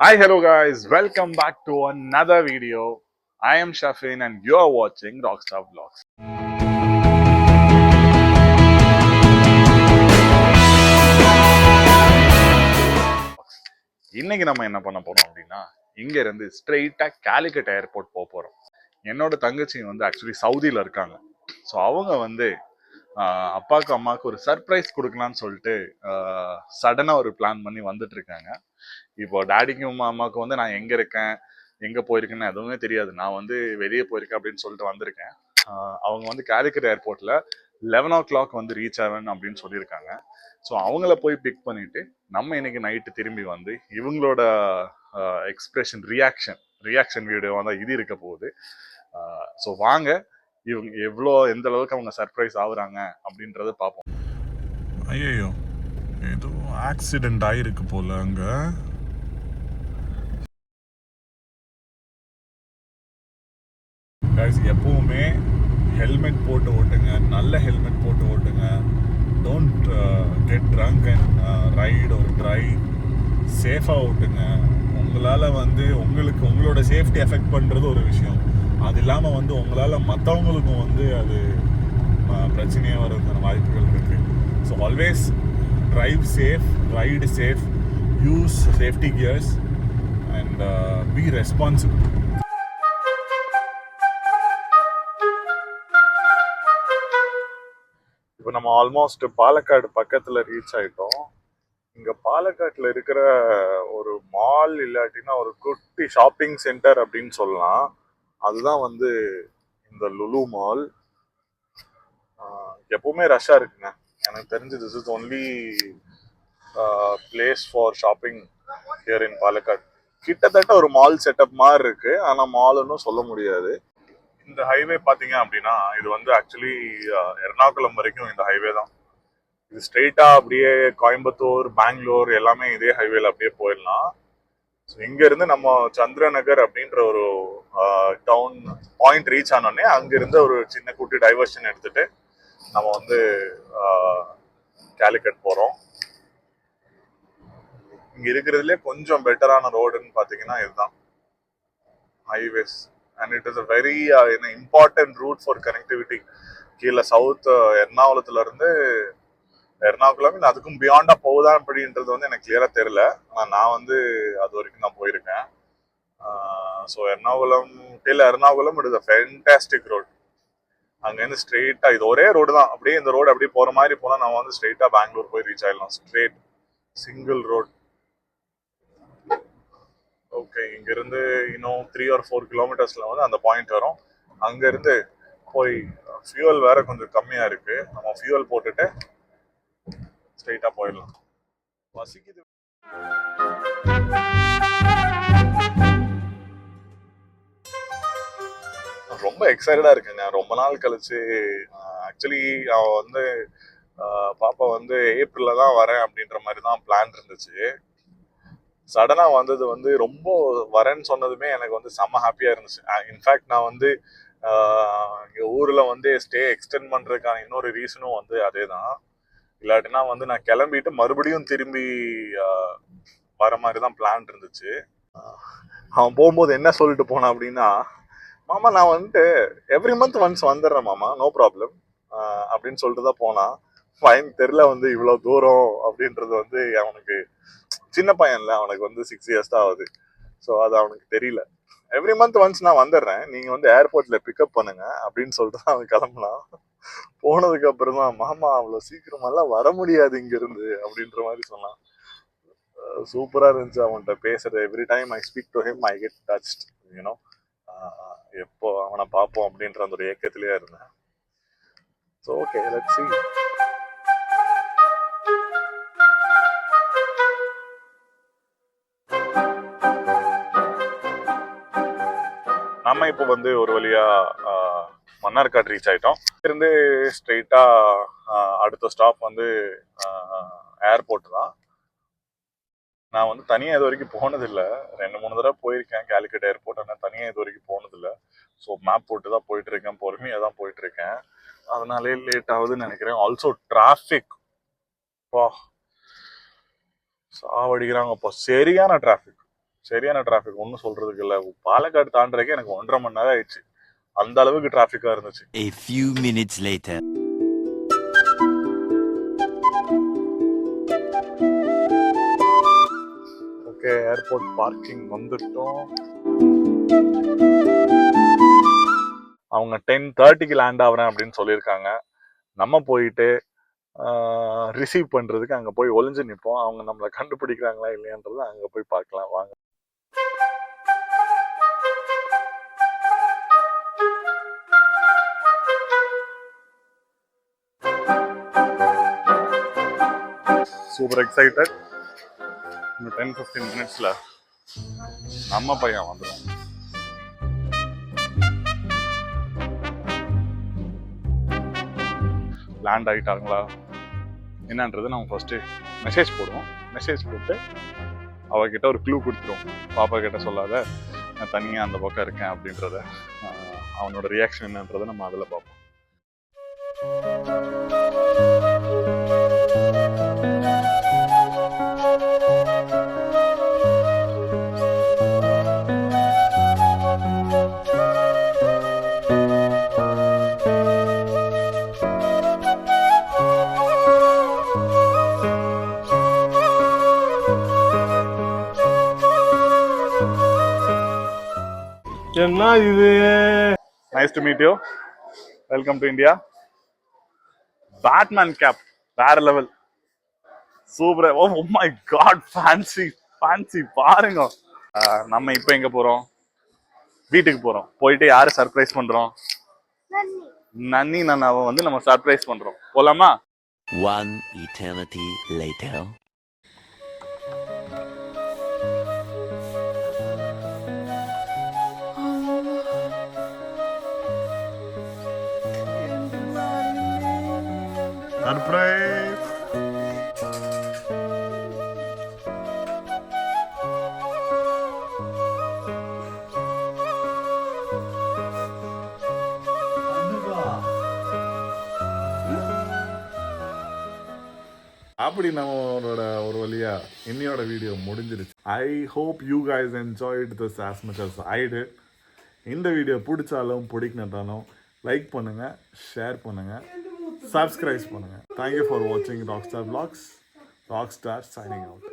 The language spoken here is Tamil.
Hi, hello guys, welcome back to another video. I am Shafin and you're watching Rockstar Vlogs. இன்னைக்கு நம்ம என்ன பண்ண போறோம் அப்படின்னா, இங்க இருந்து ஸ்ட்ரெயிட்டா கேலிக்கட் ஏர்போர்ட் போக போறோம். என்னோட தங்கச்சி வந்து ஆக்சுவலி சவுதியில இருக்காங்க. ஸோ அவங்க வந்து அப்பாவுக்கு அம்மாவுக்கு ஒரு சர்ப்ரைஸ் கொடுக்கலான்னு சொல்லிட்டு சடனா ஒரு பிளான் பண்ணி வந்துட்டு இருக்காங்க. இப்போ டாடிக்கும் அம்மாவுக்கும் வந்து நான் எங்க இருக்கேன், எங்க போயிருக்கேன்னு எதுவுமே தெரியாது. நான் வந்து வெளியே போயிருக்கேன் அப்படின்னு சொல்லிட்டு வந்திருக்கேன். அவங்க வந்து கேலிக்கட் ஏர்போர்ட்ல 11 o'clock வந்து ரீச் ஆவேன் அப்படின்னு சொல்லியிருக்காங்க. ஸோ அவங்கள போய் பிக் பண்ணிட்டு நம்ம இன்னைக்கு நைட்டு திரும்பி வந்து இவங்களோட ரியாக்ஷன் வீடியோ தான் இது இருக்க போகுது. ஸோ வாங்க இவங்க எந்த அளவுக்கு அவங்க சர்ப்ரைஸ் ஆகுறாங்க அப்படின்றத பார்ப்போம். ஐயோ, ஏதோ ஆக்சிடென்ட் ஆயிருக்கு போல அங்க. எப்பவுமே ஹெல்மெட் போட்டு ஓட்டுங்க, நல்ல ஹெல்மெட் போட்டு ஓட்டுங்க. Don't get drunk and ride ஒரு ட்ரைவ். சேஃபாக ஓட்டுங்க. உங்களால் வந்து உங்களோட சேஃப்டி எஃபெக்ட் பண்ணுறது ஒரு விஷயம். அது இல்லாமல் வந்து உங்களால் மற்றவங்களுக்கும் வந்து அது பிரச்சனையாக வர்றதுக்கான வாய்ப்புகள் இருக்குது. So always drive safe, ride safe, use safety gears and be responsible. இப்போ நம்ம ஆல்மோஸ்ட் பாலக்காடு பக்கத்தில் ரீச் ஆகிட்டோம். இங்கே பாலக்காட்டில் இருக்கிற ஒரு மால் இல்லாட்டினா ஒரு குட்டி ஷாப்பிங் சென்டர் அப்படின்னு சொல்லலாம். அதுதான் வந்து இந்த லுலு மால். எப்பவுமே ரஷ்ஷாக இருக்குங்க. எனக்கு தெரிஞ்சு this is only place for shopping here in Palakkad. கிட்டத்தட்ட ஒரு மால் செட்டப் மாதிரி இருக்கு, ஆனால் மால்னு சொல்ல முடியாது. இந்த ஹைவே பார்த்தீங்க அப்படின்னா இது வந்து ஆக்சுவலி எர்ணாகுளம் வரைக்கும் இந்த ஹைவே தான். இது ஸ்ட்ரெயிட்டா அப்படியே கோயம்புத்தூர், பெங்களூர் எல்லாமே இதே ஹைவேல அப்படியே போயிடலாம். ஸோ இங்க இருந்து நம்ம சந்திரநகர் அப்படின்ற ஒரு டவுன் பாயிண்ட் ரீச் ஆனோடனே அங்கிருந்து ஒரு சின்ன குட்டி டைவர்ஷன் எடுத்துட்டு நம்ம வந்து கேலிக்கட் போறோம். இங்க இருக்கிறதுலே கொஞ்சம் பெட்டரான ரோடுன்னு பாத்தீங்கன்னா இதுதான் highways. And it is a very important route for connectivity. கீழே சவுத் எர்ணாகுளத்துல இருந்து எர்ணாகுளம் இல்லை அதுக்கும் பியாண்டா போகுதா அப்படின்றது வந்து எனக்கு கிளியரா தெரியல. ஆனால் நான் வந்து அது வரைக்கும் நான் போயிருக்கேன். So Ernakulam till Ernakulam it is a fantastic road. அங்கேருந்து ஸ்ட்ரெயிட்டா இது ஒரே ரோடு தான். அப்படியே இந்த ரோடு அப்படியே போற மாதிரி போனா நம்ம வந்து ஸ்ட்ரெயிட்டா பெங்களூர் போய் ரீச் ஆயிடலாம். Straight single road. ஓகே, இங்க இருந்து இன்னும் 3 or 4 kilometers வந்து அந்த பாயிண்ட் வரும். அங்க இருந்து போய் ஃபியூவல் வேற கொஞ்சம் கம்மியா இருக்கு, நம்ம ஃபியூவல் போட்டுட்டு ஸ்ட்ரெயிட்டா போயிடலாம். பசிக்குது. ரொம்ப எக்ஸைட்டடா இருக்குங்க. ரொம்ப நாள் கழிச்சு ஆக்சுவலி அவ வந்து பாப்பா வந்து ஏப்ரல்ல தான் வரேன் அப்படின்ற மாதிரி தான் பிளான் இருந்துச்சு. சடனா வந்தது வந்து ரொம்ப வரேன்னு சொன்னதுமே எனக்கு வந்து செம்ம ஹாப்பியா இருந்துச்சு. இன்ஃபேக்ட் நான் வந்து இங்க ஊர்ல வந்து ஸ்டே எக்ஸ்டெண்ட் பண்றதுக்கான இன்னொரு ரீசனும் வந்து அதே தான். இல்லாட்டினா வந்து நான் கிளம்பிட்டு மறுபடியும் திரும்பி வர மாதிரி தான் பிளான் இருந்துச்சு. அவன் போகும்போது என்ன சொல்லிட்டு போனான் அப்படின்னா, மாமா நான் வந்துட்டு எவ்ரி மந்த் ஒன்ஸ் வந்துடுறேன் மாமா, நோ ப்ராப்ளம் அப்படின்னு சொல்லிட்டு தான் போனான். பையன் தெரியல வந்து இவ்வளோ தூரம் அப்படின்றது வந்து அவனுக்கு சின்ன பையன்ல, அவனுக்கு வந்து 6 years தான் ஆகுது. ஸோ அது அவனுக்கு தெரியல. எவ்ரி மந்த் ஒன்ஸ் நான் வந்துடுறேன், நீங்க வந்து ஏர்போர்ட்ல பிக்கப் பண்ணுங்க அப்படின்னு சொல்லிட்டு தான் அவன் கிளம்புனான். போனதுக்கு அப்புறம் தான் மாமா அவ்வளோ சீக்கிரமெல்லாம் வர முடியாது இங்க இருந்து அப்படின்ற மாதிரி சொன்னான். சூப்பரா இருந்துச்சு அவன்கிட்ட பேசுறது. Every time I speak to him I get touched, you know. எப்போ அவனை பார்ப்போம் அப்படின்ற அந்த ஒரு ஏக்கத்திலேயே இருந்தேன். So okay, let's see. நம்ம இப்போ வந்து ஒரு வழியா மன்னார்காடு ரீச் ஆயிட்டோம். இருந்து ஸ்ட்ரெயிட்டா அடுத்த ஸ்டாப் வந்து ஏர்போர்ட் தான். நான் வந்து தனியாக இது வரைக்கும் போனதில்லை. 2-3 தடவை போயிருக்கேன் கேலிக்கட் ஏர்போர்ட், ஆனால் தனியாக இது வரைக்கும் போனதில்லை. ஸோ மேப் போட்டு தான் போயிட்டு இருக்கேன், பொறுமையாக தான் போயிட்டு இருக்கேன். அதனாலே லேட் ஆகுதுன்னு நினைக்கிறேன். ஆல்சோ டிராஃபிக் சாவடிக்கிறாங்கப்பா, சரியான டிராஃபிக். சரியான டிராஃபிக், ஒன்றும் சொல்றதுக்கு இல்லை. பாலக்காடு தாண்டறதுக்கு எனக்கு 1.5 மணி நேரம் ஆயிடுச்சு. அந்த அளவுக்கு டிராஃபிக்கா இருந்துச்சு. A few minutes later. Okay, airport parking வந்துட்டோம். அவங்க 10:30க்கு லேண்ட் ஆகுறேன் அப்படின்னு சொல்லியிருக்காங்க. நம்ம போயிட்டு ரிசீவ் பண்றதுக்கு அங்க போய் ஒளிஞ்சு நிற்போம். அவங்க நம்மளை கண்டுபிடிக்கிறாங்களா இல்லையான்றது அங்க போய் பார்க்கலாம் வாங்க. Super excited. இன்னும் 10-15 மினிட்ஸ்ல நம்ம பையன் வந்துடும். லேண்ட் ஆகிட்டாங்களா என்னன்றது நம்ம ஃபர்ஸ்ட் மெசேஜ் போடுவோம். மெசேஜ் போட்டு அவகிட்ட ஒரு க்ளூ கொடுத்துருவோம். பாப்பா கிட்ட சொல்லாத, நான் தனியாக அந்த பக்கம் இருக்கேன் அப்படின்றத. அவனோட ரியாக்ஷன் என்னன்றதை நம்ம அதில் பார்ப்போம். என்ன இது? Nice to meet you. Welcome to India. Batman cape வேற level, super. Oh my god, fancy fancy பாருங்க. நம்ம இப்போ எங்க போறோம்? வீட்டுக்கு போறோம். போயிட்டு யாரை சர்ப்ரைஸ் பண்றோம்? நன்னி நன்னாவை வந்து நம்ம சர்ப்ரைஸ் பண்றோம். போலாமா? One eternity later. சர்ப்ரைஸ். அப்படி நம்மளோட ஒரு வழியா இன்னையோட வீடியோ முடிஞ்சிருச்சு. I hope you guys enjoyed this as much as I did. இந்த வீடியோ பிடிச்சாலும் பிடிக்கணுட்டாலும் லைக் பண்ணுங்க, ஷேர் பண்ணுங்க, சப்ஸ்கிரைப் பண்ணுங்க. தேங்க்யூ ஃபார் வாட்சிங் Rockstar vlogs. Rockstar signing out.